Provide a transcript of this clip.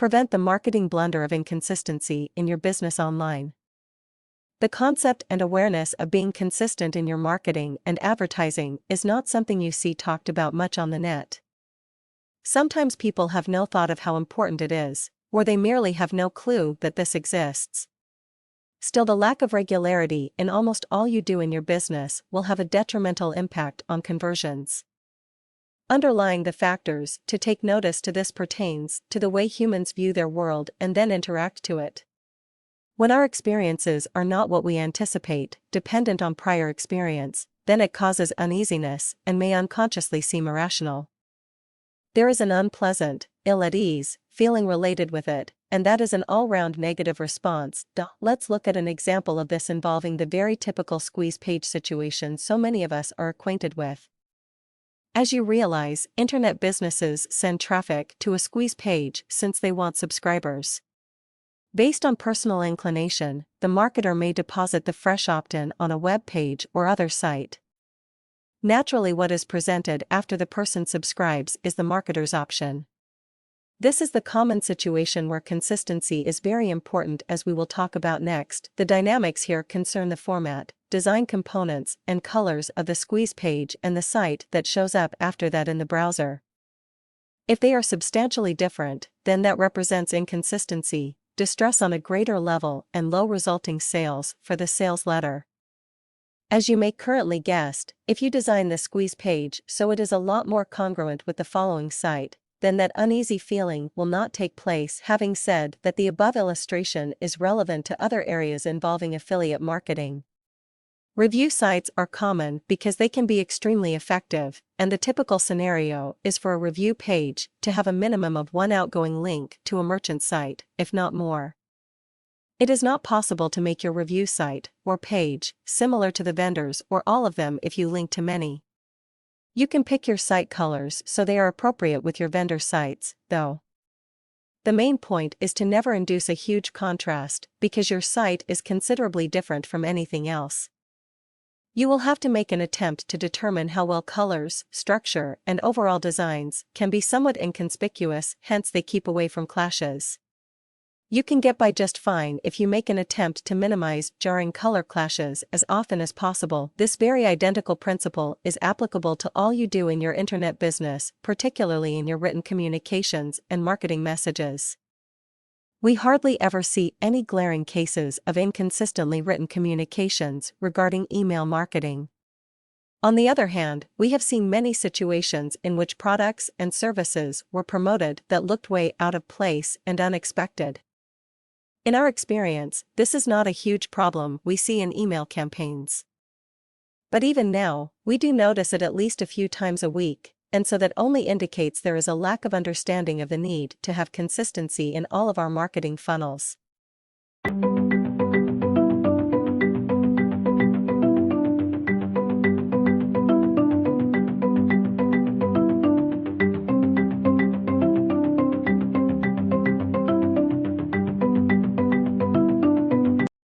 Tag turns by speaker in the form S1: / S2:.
S1: Prevent the marketing blunder of inconsistency in your business online. The concept and awareness of being consistent in your marketing and advertising is not something you see talked about much on the net. Sometimes people have no thought of how important it is, or they merely have no clue that this exists. Still, the lack of regularity in almost all you do in your business will have a detrimental impact on conversions. Underlying the factors to take notice to this pertains to the way humans view their world and then interact to it. When our experiences are not what we anticipate, dependent on prior experience, then it causes uneasiness and may unconsciously seem irrational. There is an unpleasant, ill-at-ease feeling related with it, and that is an all-round negative response. Let's look at an example of this involving the very typical squeeze page situation so many of us are acquainted with. As you realize, internet businesses send traffic to a squeeze page since they want subscribers. Based on personal inclination, the marketer may deposit the fresh opt-in on a web page or other site. Naturally, what is presented after the person subscribes is the marketer's option. This is the common situation where consistency is very important, as we will talk about next. The dynamics here concern the format, design components, and colors of the squeeze page and the site that shows up after that in the browser. If they are substantially different, then that represents inconsistency, distress on a greater level, and low resulting sales for the sales letter. As you may currently guess, if you design the squeeze page so it is a lot more congruent with the following site, then that uneasy feeling will not take place. Having said that, the above illustration is relevant to other areas involving affiliate marketing. Review sites are common because they can be extremely effective, and the typical scenario is for a review page to have a minimum of one outgoing link to a merchant site, if not more. It is not possible to make your review site or page similar to the vendors or all of them if you link to many. You can pick your site colors so they are appropriate with your vendor sites, though. The main point is to never induce a huge contrast, because your site is considerably different from anything else. You will have to make an attempt to determine how well colors, structure, and overall designs can be somewhat inconspicuous, hence they keep away from clashes. You can get by just fine if you make an attempt to minimize jarring color clashes as often as possible. This very identical principle is applicable to all you do in your internet business, particularly in your written communications and marketing messages. We hardly ever see any glaring cases of inconsistently written communications regarding email marketing. On the other hand, we have seen many situations in which products and services were promoted that looked way out of place and unexpected. In our experience, this is not a huge problem we see in email campaigns. But even now, we do notice it at least a few times a week, and so that only indicates there is a lack of understanding of the need to have consistency in all of our marketing funnels.